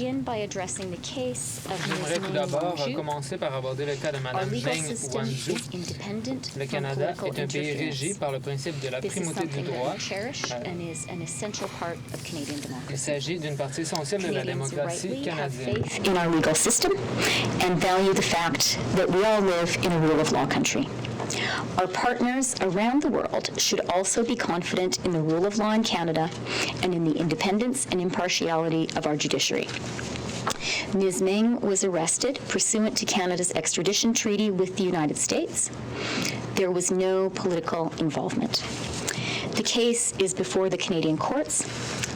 By addressing the case of J'aimerais tout Ms. Meng d'abord Wanzhou. commencer par aborder le cas de Our Mme legal Meng system Wanzhou. is independent Le from Canada political est un pays régi interference. par le principe de la This is primauté du something that droit. we cherish and is an essential part of Canadian Il democracy. s'agit d'une partie essentielle de la Canadians démocratie rightly have canadienne. faith in our legal system and value the fact that we all live in a rule-of-law country. Our partners around the world should also be confident in the rule of law in Canada and in the independence and impartiality of our judiciary. Ms. Meng was arrested pursuant to Canada's extradition treaty with the United States. There was no political involvement. The case is before the Canadian courts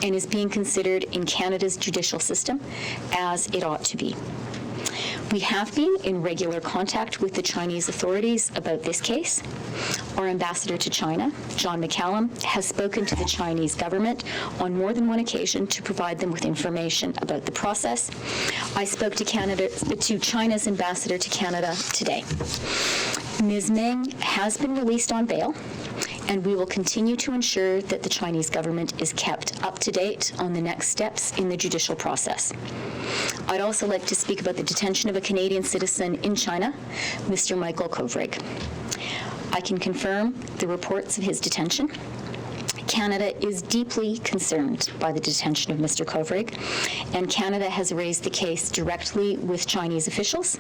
and is being considered in Canada's judicial system as it ought to be. We have been in regular contact with the Chinese authorities about this case. Our ambassador to China, John McCallum, has spoken to the Chinese government on more than one occasion to provide them with information about the process. I spoke to China's ambassador to Canada today. Ms. Meng has been released on bail, and we will continue to ensure that the Chinese government is kept up to date on the next steps in the judicial process. I'd also like to speak about the detention of a Canadian citizen in China, Mr. Michael Kovrig. I can confirm the reports of his detention. Canada is deeply concerned by the detention of Mr. Kovrig, and Canada has raised the case directly with Chinese officials.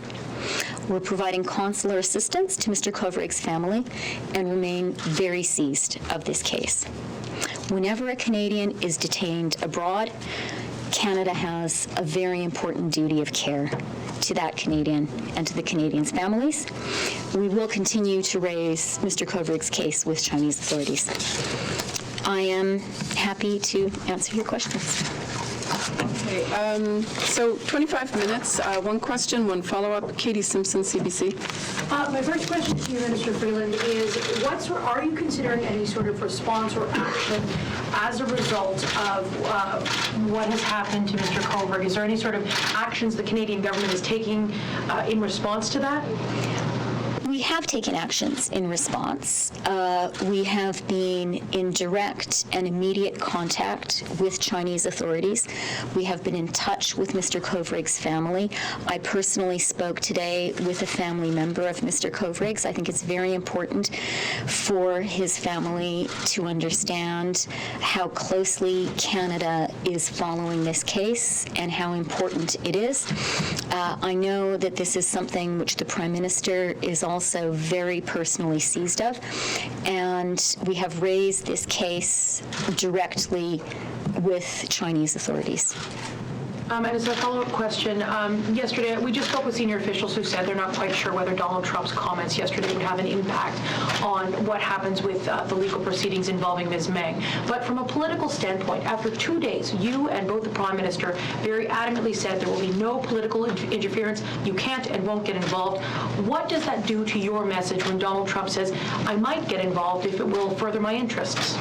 We're providing consular assistance to Mr. Kovrig's family and remain very seized of this case. Whenever a Canadian is detained abroad, Canada has a very important duty of care to that Canadian and to the Canadians' families. We will continue to raise Mr. Kovrig's case with Chinese authorities. I am happy to answer your questions. Okay, so 25 minutes, one question, one follow-up. Katie Simpson, CBC. My first question to you, Minister Freeland, is are you considering any sort of response or action as a result of what has happened to Mr. Kovrig? Is there any sort of actions the Canadian government is taking in response to that? We have taken actions in response. We have been in direct and immediate contact with Chinese authorities. We have been in touch with Mr. Kovrig's family. I personally spoke today with a family member of Mr. Kovrig's. I think it's very important for his family to understand how closely Canada is following this case and how important it is. I know that this is something which the Prime Minister is also very personally seized of, and we have raised this case directly with Chinese authorities. And as a follow-up question, yesterday we just spoke with senior officials who said they're not quite sure whether Donald Trump's comments yesterday would have an impact on what happens with the legal proceedings involving Ms. Meng. But from a political standpoint, after 2 days, you and both the Prime Minister very adamantly said there will be no political interference. You can't and won't get involved. What does that do to your message when Donald Trump says, I might get involved if it will further my interests?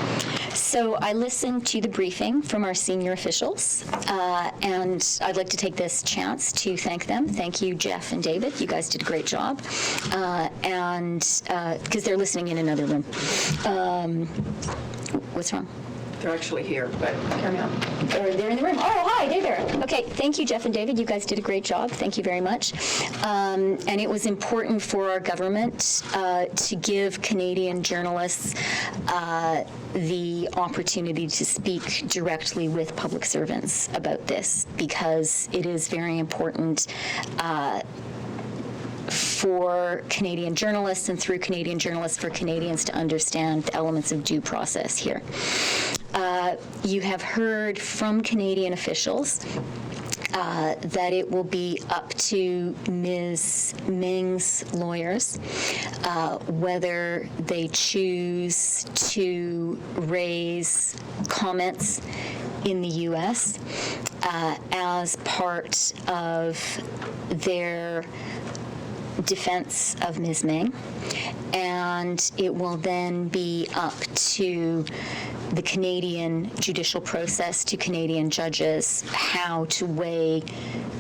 So I listened to the briefing from our senior officials, and I'd like to take this chance to thank them. Thank you, Jeff and David. You guys did a great job. And because they're listening in another room. What's wrong? They're actually here, but carry on. They're in the room. Oh, hi, they're there. Okay, thank you, Jeff and David. You guys did a great job. Thank you very much. And it was important for our government to give Canadian journalists the opportunity to speak directly with public servants about this, because it is very important for Canadian journalists, and through Canadian journalists for Canadians to understand the elements of due process here. You have heard from Canadian officials that it will be up to Ms. Meng's lawyers whether they choose to raise comments in the U.S. As part of their defense of Ms. Meng, and it will then be up to the Canadian judicial process, to Canadian judges, how to weigh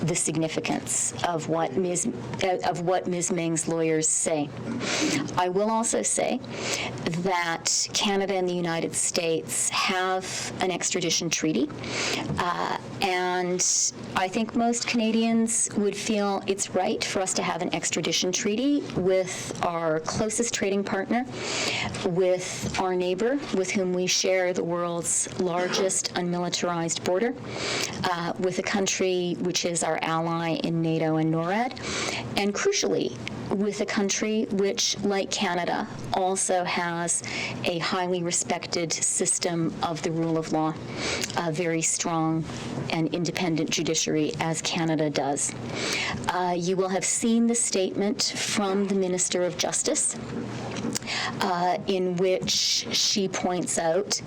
the significance of what Ms. Meng's lawyers say. I will also say that Canada and the United States have an extradition treaty, And I think most Canadians would feel it's right for us to have an extradition treaty with our closest trading partner, with our neighbor with whom we share the world's largest unmilitarized border, with a country which is our ally in NATO and NORAD, and crucially, with a country which, like Canada, also has a highly respected system of the rule of law, a very strong and independent judiciary, as Canada does. You will have seen the statement from the Minister of Justice, in which she points out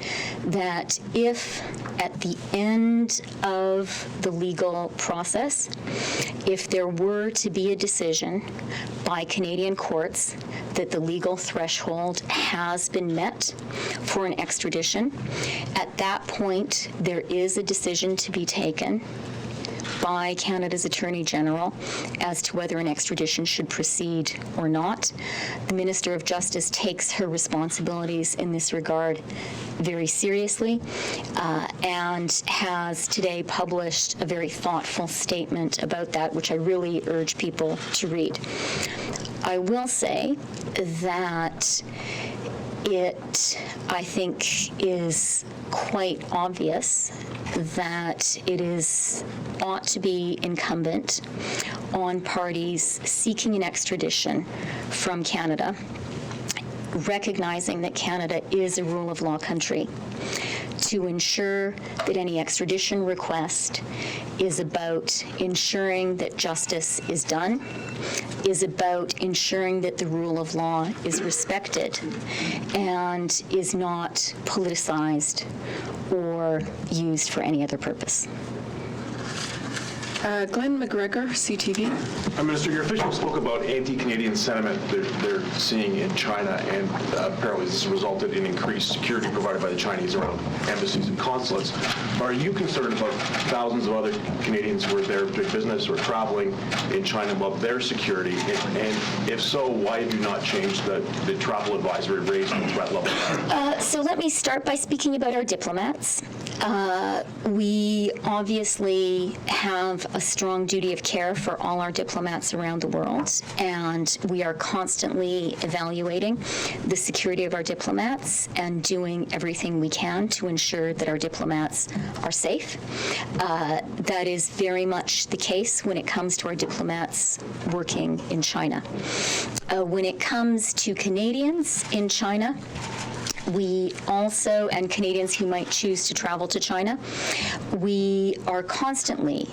that if at the end of the legal process, if there were to be a decision by Canadian courts that the legal threshold has been met for an extradition, at that point there is a decision to be taken by Canada's Attorney General as to whether an extradition should proceed or not. The Minister of Justice takes her responsibilities in this regard very seriously and has today published a very thoughtful statement about that, which I really urge people to read. I will say that it, I think, is quite obvious that it ought to be incumbent on parties seeking an extradition from Canada, recognizing that Canada is a rule of law country, to ensure that any extradition request is about ensuring that justice is done, is about ensuring that the rule of law is respected and is not politicized or used for any other purpose. Glenn McGregor, CTV. Minister, your officials spoke about anti-Canadian sentiment they're seeing in China, and apparently this has resulted in increased security provided by the Chinese around embassies and consulates. Are you concerned about thousands of other Canadians who are there doing business or traveling in China about their security? And if so, why have you not changed the travel advisory, raising the threat level? So let me start by speaking about our diplomats. We obviously have a strong duty of care for all our diplomats around the world, and we are constantly evaluating the security of our diplomats and doing everything we can to ensure that our diplomats are safe. That is very much the case when it comes to our diplomats working in China. When it comes to Canadians in China, we also, and Canadians who might choose to travel to China, we are constantly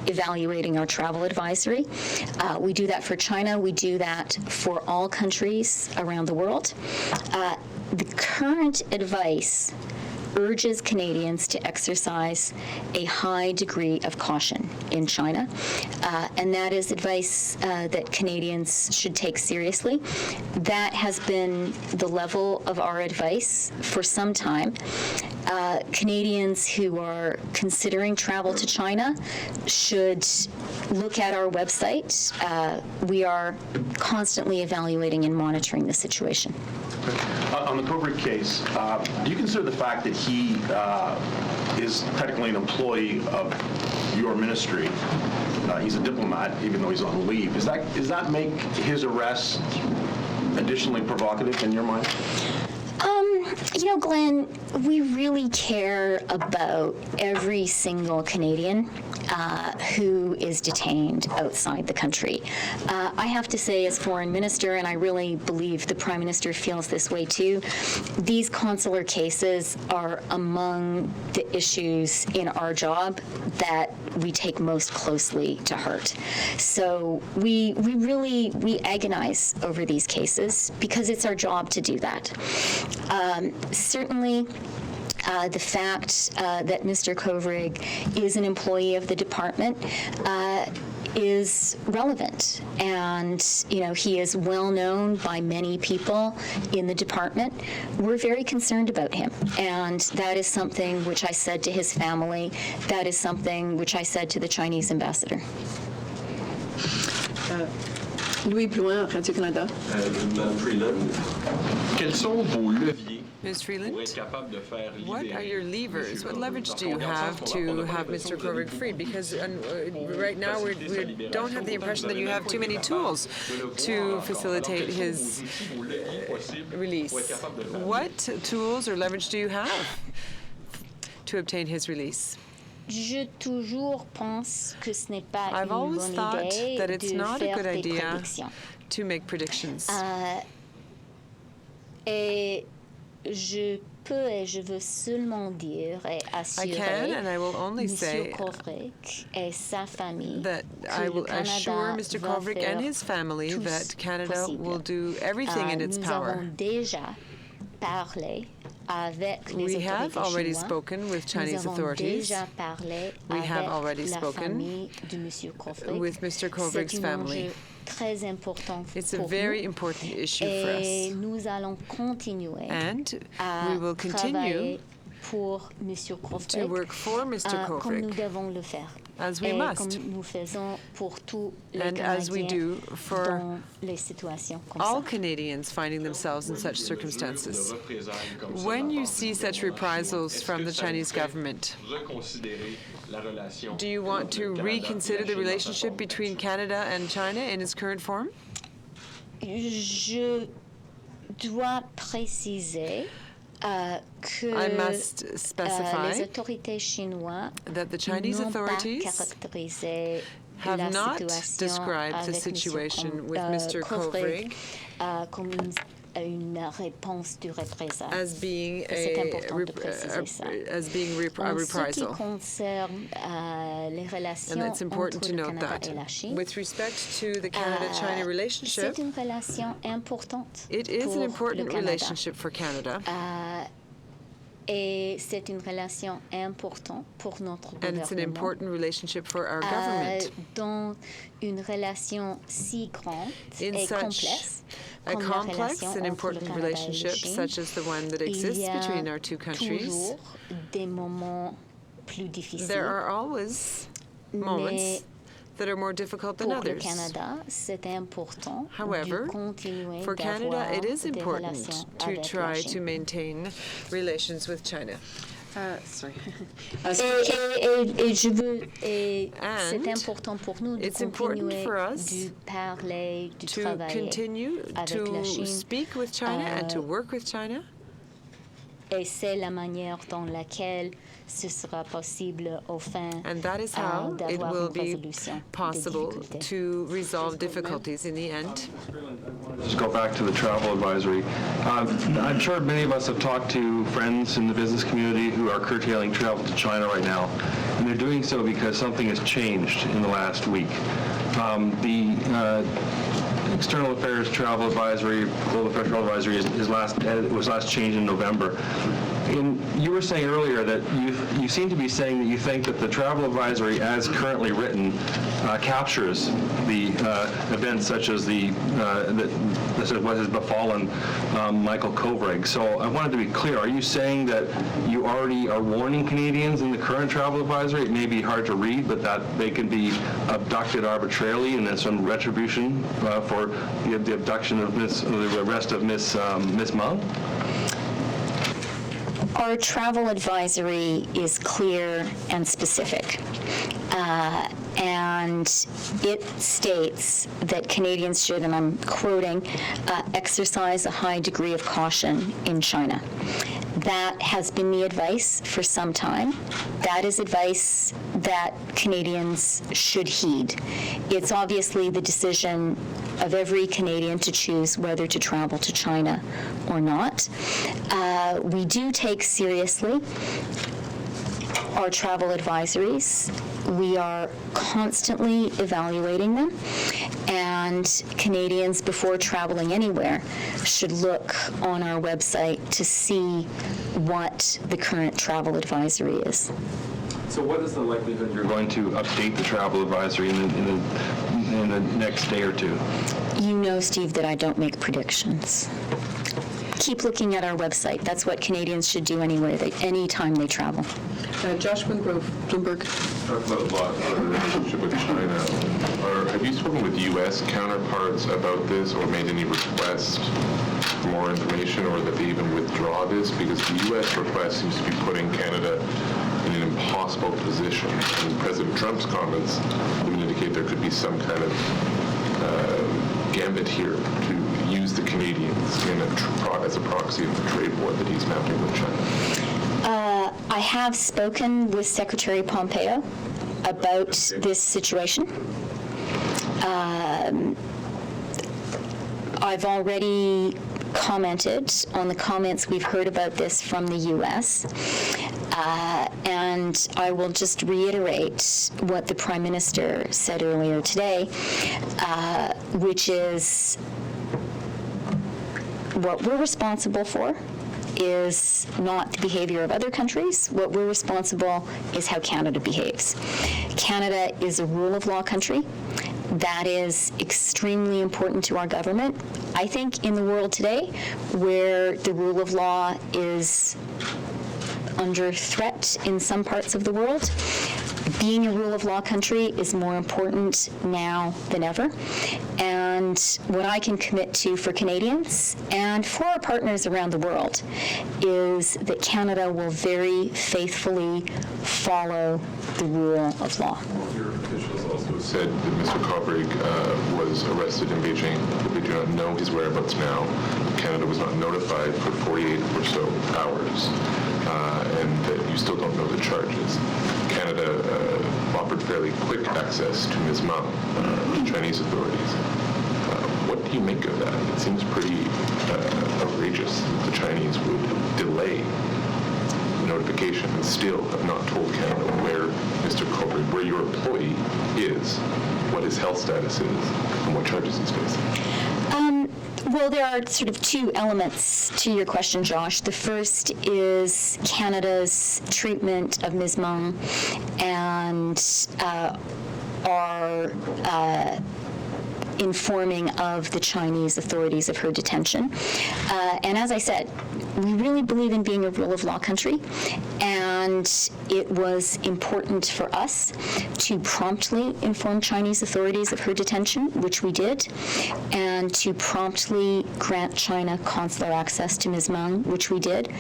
evaluating our travel advisory. We do that for China. We do that for all countries around the world. The current advice urges Canadians to exercise a high degree of caution in China, and that is advice that Canadians should take seriously. That has been the level of our advice for some time. Canadians who are considering travel to China should look at our website. We are constantly evaluating and monitoring the situation. On the Kovrig case, do you consider the fact that he is technically an employee of your ministry, he's a diplomat, even though he's on leave, does that make his arrest additionally provocative in your mind? Glenn, we really care about every single Canadian who is detained outside the country. I have to say, as foreign minister, and I really believe the Prime Minister feels this way too, these consular cases are among the issues in our job that we take most closely to heart. So we agonize over these cases because it's our job to do that. Certainly, the fact that Mr. Kovrig is an employee of the department is relevant, and he is well known by many people in the department. We're very concerned about him, and that is something which I said to his family. That is something which I said to the Chinese ambassador. Louis Blouin, Radio-Canada. Mme Freeland, quels sont vos leviers Ms. Freeland, pour être capable de faire what are your levers? What leverage do you have to have Mr. Kovrig freed? Because right now we don't have the impression that you have too many tools to facilitate his release. What tools or leverage do you have to obtain his release? Je toujours pense que ce n'est pas I've une always bonne thought idée that it's de not a faire good des idea prédictions. to make predictions. Et je peux et je veux seulement dire et I assurer can and I will only Monsieur say Kovrig et sa famille that que I le will Canada assure Mr. va Kovrig faire and his family tout that Canada possible. will do everything in its Nous power. avons déjà parlé avec les We have autorités already chinoises. spoken with Chinese Nous avons authorities. déjà parlé We have avec already la spoken famille de Monsieur Kovrig. with Mr. Kovrig's C'est un family. enjeu très important It's a pour very nous. important issue for Et us. nous allons continuer And à we will continue travailler pour Monsieur Kovrig, to work for Mr. comme nous Kovrig, devons le faire. as we Et must, comme nous faisons pour tous les and as we Canadiens do for dans les situations comme all ça. Canadians finding themselves in such circumstances. When you see such reprisals from the Chinese government, do you want to reconsider the relationship between Canada and China in its current form? Je dois préciser que I must les specify autorités chinoises that the Chinese n'ont pas authorities caractérisé have la not situation described the avec situation with Mr. Kovrig Kovrig comme une réponse du représailles. as being C'est important de préciser ça. as being a En ce qui reprisal. concerne les relations And it's important entre to le note Canada that et la Chine, with respect to the Canada-China relationship, c'est une relation importante it is pour an le important Canada. relationship for Canada, Et c'est une relation importante pour notre and it's an gouvernement. important relationship for our government. Dans une relation si grande In et such complexe a comme la complex relation and entre le important Canada et la relationship Chine, such as the one that il exists y a between our two countries, toujours des moments plus difficiles. there are always moments Mais that are more difficult than pour le others. Canada, c'est important However, de continuer for Canada, d'avoir it is des important relations to avec la try Chine. to maintain relations with China. Sorry. Et je veux, et And c'est important pour nous de it's important continuer for us de parler, de To travailler continue avec la to Chine. speak with China and to work with China. Et c'est la manière dans laquelle ce sera possible au fin And that is how it d'avoir will une be résolution des possible difficultés. to resolve difficulties in the end. Just go back to the travel advisory. I'm sure many of us have talked to friends in the business community who are curtailing travel to China right now, and they're doing so because something has changed in the last week. The External Affairs Travel Advisory, Global Affairs Travel Advisory was last changed in November. You were saying earlier that you seem to be saying that you think that the travel advisory, as currently written, captures the events such as what has befallen Michael Kovrig. So I wanted to be clear. Are you saying that you already are warning Canadians in the current travel advisory? It may be hard to read, but that they can be abducted arbitrarily, and there's some retribution for the abduction of the arrest of Miss Meng? Our travel advisory is clear and specific. And it states that Canadians should, and I'm quoting, exercise a high degree of caution in China. That has been the advice for some time. That is advice that Canadians should heed. It's obviously the decision of every Canadian to choose whether to travel to China or not. We do take seriously our travel advisories. We are constantly evaluating them, and Canadians, before traveling anywhere, should look on our website to see what the current travel advisory is. So what is the likelihood you're going to update the travel advisory in the next day or two? You know, Steve, that I don't make predictions. Keep looking at our website. That's what Canadians should do anywhere, any time they travel. Josh Wingrove, Bloomberg. Talk about our relationship with China. Are Have you spoken with U.S. counterparts about this or made any request for more information, or that they even withdraw this? Because the U.S. request seems to be putting Canada in an impossible position. And President Trump's comments even indicate there could be some kind of gambit here to use the Canadians as a proxy of the trade war that he's mounting with China. I have spoken with Secretary Pompeo about this situation. I've already commented on the comments we've heard about this from the U.S., and I will just reiterate what the Prime Minister said earlier today, which is what we're responsible for is not the behavior of other countries. What we're responsible is how Canada behaves. Canada is a rule of law country. That is extremely important to our government. I think in the world today, where the rule of law is under threat in some parts of the world, being a rule of law country is more important now than ever. And what I can commit to for Canadians and for our partners around the world is that Canada will very faithfully follow the rule of law. Your officials also said that Mr. Kovrig was arrested in Beijing, but we do not know his whereabouts now. Canada was not notified for 48 or so hours, and that you still don't know the charges. Canada offered fairly quick access to Ms. Meng, the Chinese authorities. What do you make of that? It seems pretty outrageous that the Chinese would delay notification and still have not told Canada where Mr. Kovrig, where your employee is, what his health status is, and what charges he's facing. Well, there are sort of two elements to your question, Josh. The first is Canada's treatment of Ms. Meng and our informing of the Chinese authorities of her detention. And as I said, we really believe in being a rule of law country, and it was important for us to promptly inform Chinese authorities of her detention, which we did, and to promptly grant China consular access to Ms. Meng, which we did,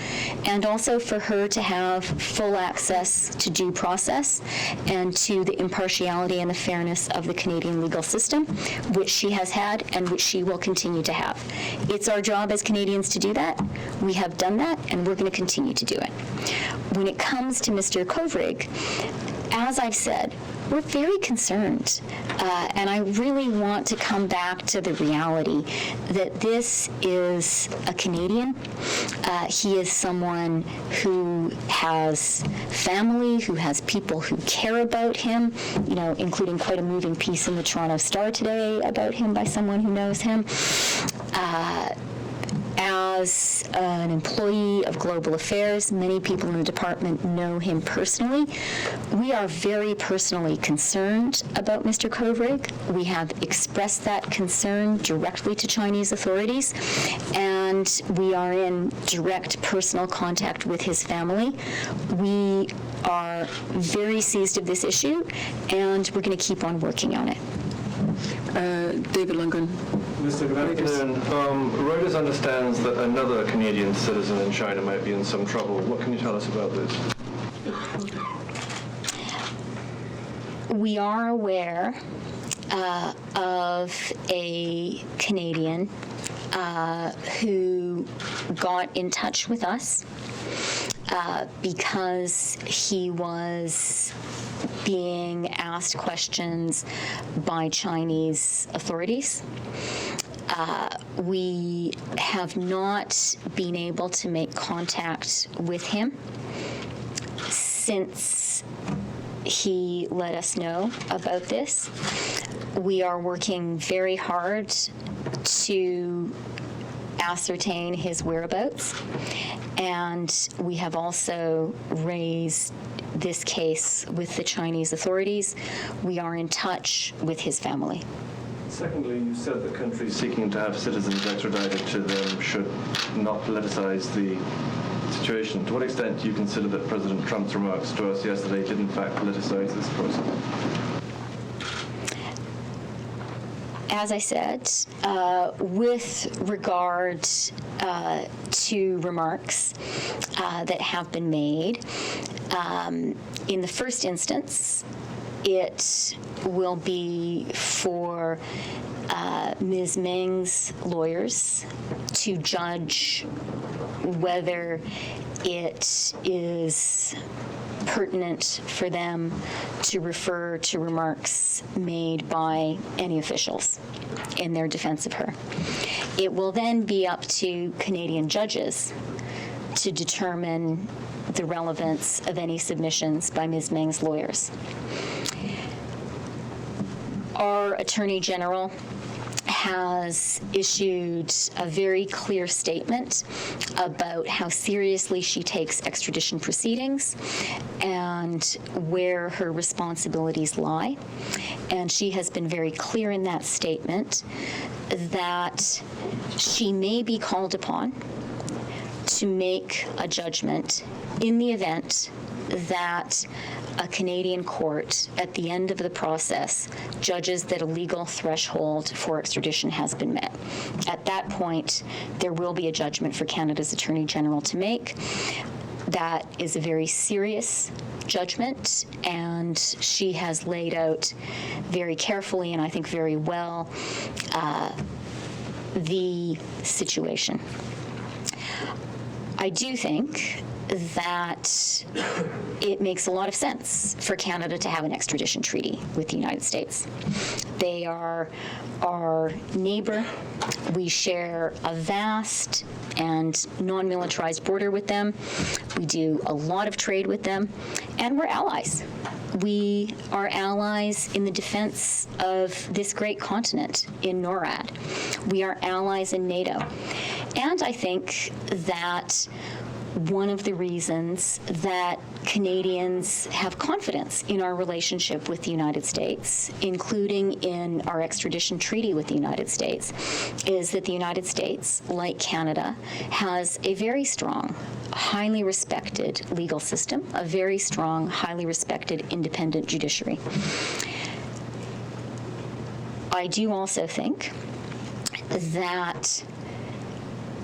and also for her to have full access to due process and to the impartiality and the fairness of the Canadian legal system, which she has had and which she will continue to have. It's our job as Canadians to do that. We have done that, and we're going to continue to do it. When it comes to Mr. Kovrig, as I've said, we're very concerned, and I really want to come back to the reality that this is a Canadian. He is someone who has family, who has people who care about him, including quite a moving piece in the Toronto Star today about him by someone who knows him. As an employee of Global Affairs, many people in the department know him personally. We are very personally concerned about Mr. Kovrig. We have expressed that concern directly to Chinese authorities, and we are in direct personal contact with his family. We are very seized of this issue, and we're going to keep on working on it. David Lundgren. Mr. Good afternoon. Reuters understands that another Canadian citizen in China might be in some trouble. What can you tell us about this? We are aware of a Canadian who got in touch with us because he was being asked questions by Chinese authorities. We have not been able to make contact with him since he let us know about this. We are working very hard to ascertain his whereabouts, and we have also raised this case with the Chinese authorities. We are in touch with his family. Secondly, you said that countries seeking to have citizens extradited to them should not politicize the situation. To what extent do you consider that President Trump's remarks to us yesterday did in fact politicize this process? as I said, with regard to remarks that have been made, in the first instance, it will be for Ms. Meng's lawyers to judge whether it is pertinent for them to refer to remarks made by any officials in their defense of her. It will then be up to Canadian judges to determine the relevance of any submissions by Ms. Meng's lawyers. Our Attorney General has issued a very clear statement about how seriously she takes extradition proceedings and where her responsibilities lie. And she has been very clear in that statement that she may be called upon to make a judgment in the event that a Canadian court, at the end of the process, judges that a legal threshold for extradition has been met. At that point, there will be a judgment for Canada's Attorney General to make. That is a very serious judgment, and she has laid out very carefully, and I think very well, the situation. I do think that it makes a lot of sense for Canada to have an extradition treaty with the United States. They are our neighbor. We share a vast and non-militarized border with them. We do a lot of trade with them, and we're allies. We are allies in the defense of this great continent in NORAD. We are allies in NATO. And I think that one of the reasons that Canadians have confidence in our relationship with the United States, including in our extradition treaty with the United States, is that the United States, like Canada, has a very strong, highly respected legal system, a very strong, highly respected independent judiciary. I do also think that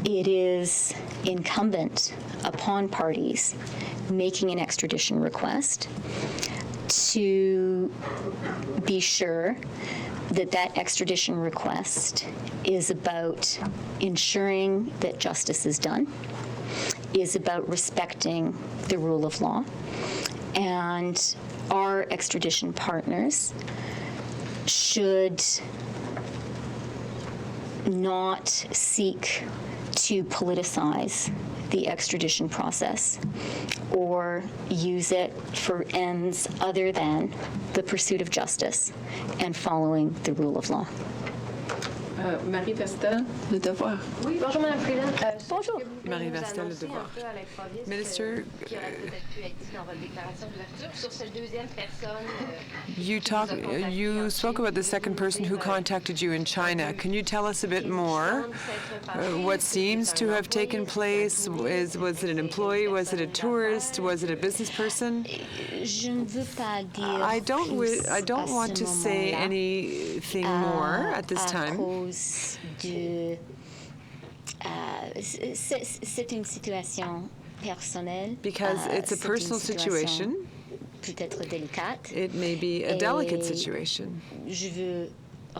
it is incumbent upon parties making an extradition request to be sure that that extradition request is about ensuring that justice is done, is about respecting the rule of law, and our extradition partners should not seek to politicize the extradition process or use it for ends other than the pursuit of justice and following the rule of law. Marie Vestel, Le Devoir. Oui, bonjour Madame Freeland. Bonjour. Marie Vestel, Le Devoir. Minister, you spoke about the second person who contacted you in China. Can you tell us a bit more? What seems to have taken place? Was it an employee? Was it a tourist? Was it a business person? I don't want to say anything more at this time. C'est une situation personnelle. Because it's a personal situation. Peut-être délicate. It may be a delicate situation. Je veux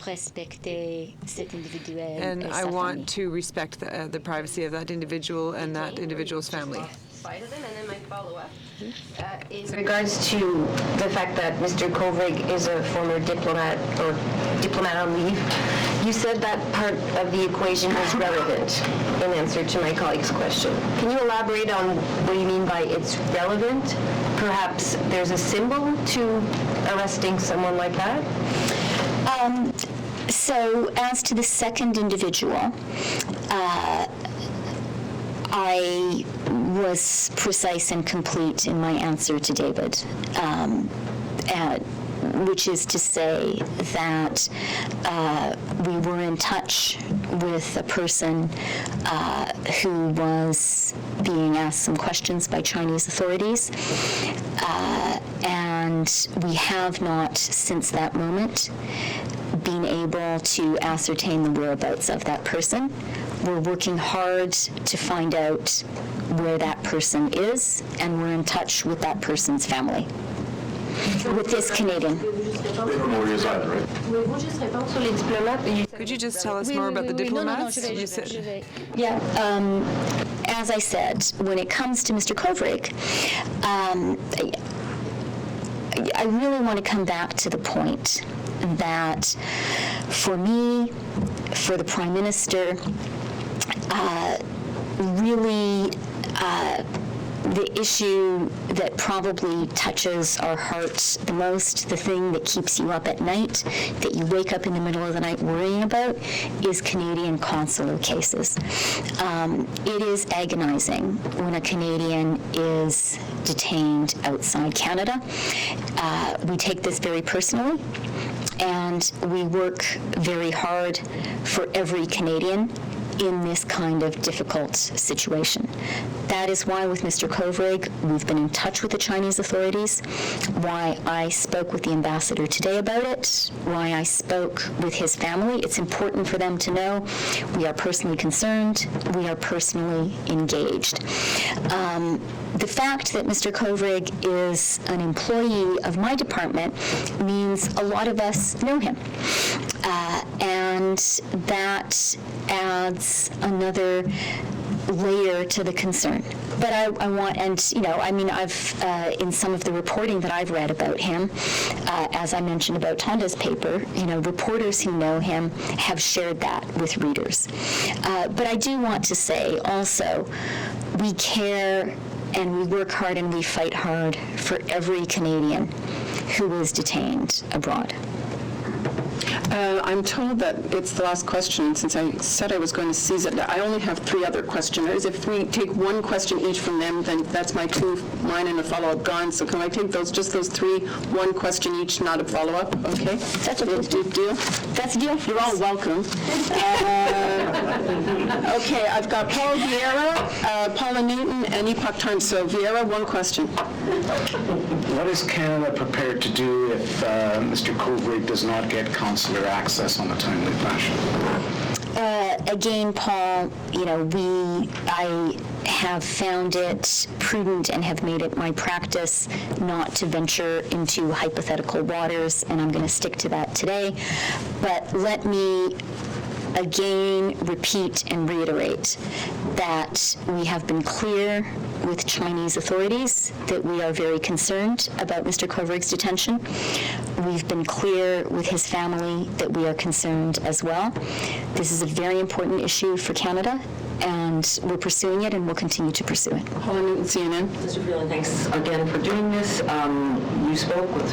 respecter cet individuel. And I want to respect the privacy of that individual and that individual's family. And then my follow-up in regards to the fact that Mr. Kovrig is a former diplomat or diplomat on leave. You said that part of the equation is relevant in answer to my colleague's question. Can you elaborate on what you mean by it's relevant? Perhaps there's a symbol to arresting someone like that? So as to the second individual, I was precise and complete in my answer to David, which is to say that we were in touch with a person who was being asked some questions by Chinese authorities, and we have not, since that moment, been able to ascertain the whereabouts of that person. We're working hard to find out where that person is, and we're in touch with that person's family, with this Canadian. They don't know where he is either, right? Could you just tell us more about the diplomats? You said- Yeah, as I said, when it comes to Mr. Kovrig, I really want to come back to the point that for me, for the Prime Minister, really the issue that probably touches our hearts the most, the thing that keeps you up at night, that you wake up in the middle of the night worrying about, is Canadian consular cases. It is agonizing when a Canadian is detained outside Canada. We take this very personally, and we work very hard for every Canadian in this kind of difficult situation. That is why with Mr. Kovrig, we've been in touch with the Chinese authorities, why I spoke with the ambassador today about it, why I spoke with his family. It's important for them to know we are personally concerned, we are personally engaged. The fact that Mr. Kovrig is an employee of my department means a lot of us know him. And that adds another layer to the concern. But I want, and I've, in some of the reporting that I've read about him, as I mentioned about Tonda's paper, reporters who know him have shared that with readers. But I do want to say also, we care and we work hard and we fight hard for every Canadian who is detained abroad. I'm told that it's the last question. Since I said I was going to seize it, I only have 3 other questioners. If we take one question each from them, then that's my 2, mine and a follow-up gone. So can I take just those 3, one question each, not a follow-up? Okay? That's a deal. That's a deal. You're all welcome. Okay, I've got Paul Vieira, Paula Newton, and Epoch Times. So Vieira, one question. What is Canada prepared to do if Mr. Kovrig does not get consular access on a timely fashion? Again, Paul, I have found it prudent and have made it my practice not to venture into hypothetical waters, and I'm going to stick to that today. But let me again repeat and reiterate that we have been clear with Chinese authorities that we are very concerned about Mr. Kovrig's detention. We've been clear with his family that we are concerned as well. This is a very important issue for Canada, and we're pursuing it and we'll continue to pursue it. Paula Newton, CNN. Mr. Freeland, thanks again for doing this. You spoke with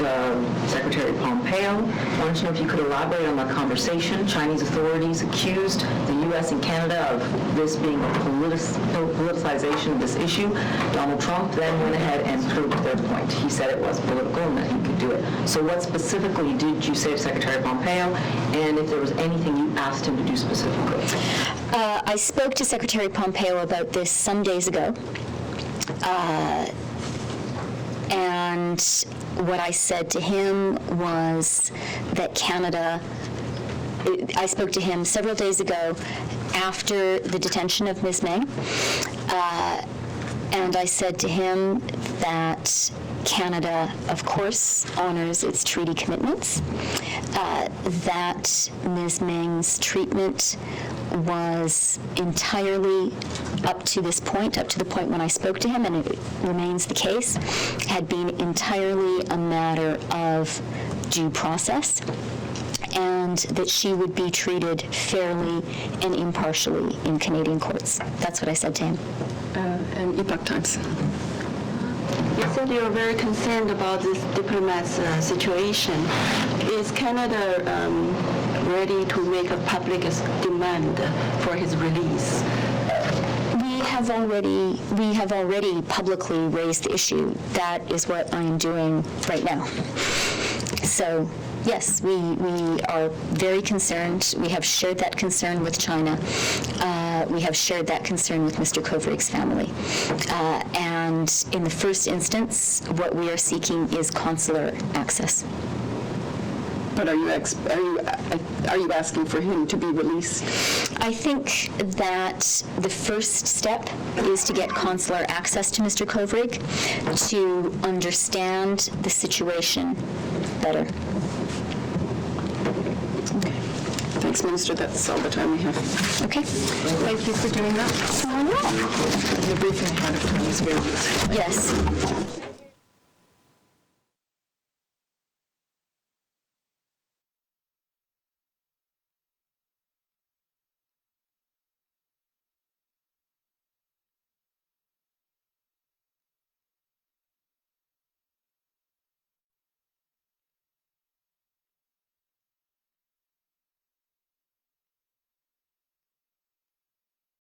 Secretary Pompeo. I wanted to know if you could elaborate on that conversation. Chinese authorities accused the U.S. and Canada of this being a politicization of this issue. Donald Trump then went ahead and proved their point. He said it was political and that he could do it. So what specifically did you say to Secretary Pompeo, and if there was anything you asked him to do specifically? I spoke to Secretary Pompeo about this some days ago, and what I said to him was that Canada, I spoke to him several days ago after the detention of Ms. Meng, and I said to him that Canada, of course, honors its treaty commitments, that Ms. Meng's treatment was entirely up to this point, up to the point when I spoke to him, and it remains the case, had been entirely a matter of due process, and that she would be treated fairly and impartially in Canadian courts. That's what I said to him. And Epoch Times. You said you're very concerned about this diplomat's situation. Is Canada ready to make a public demand for his release? We have already publicly raised the issue. That is what I am doing right now. So, yes, we are very concerned. We have shared that concern with China. We have shared that concern with Mr. Kovrig's family. And in the first instance, what we are seeking is consular access. But are you asking for him to be released? I think that the first step is to get consular access to Mr. Kovrig to understand the situation better. Thanks, Minister. That's all the time we have. Okay. Thank you for doing that. Oh, no. The briefing ahead of time is very useful. Yes.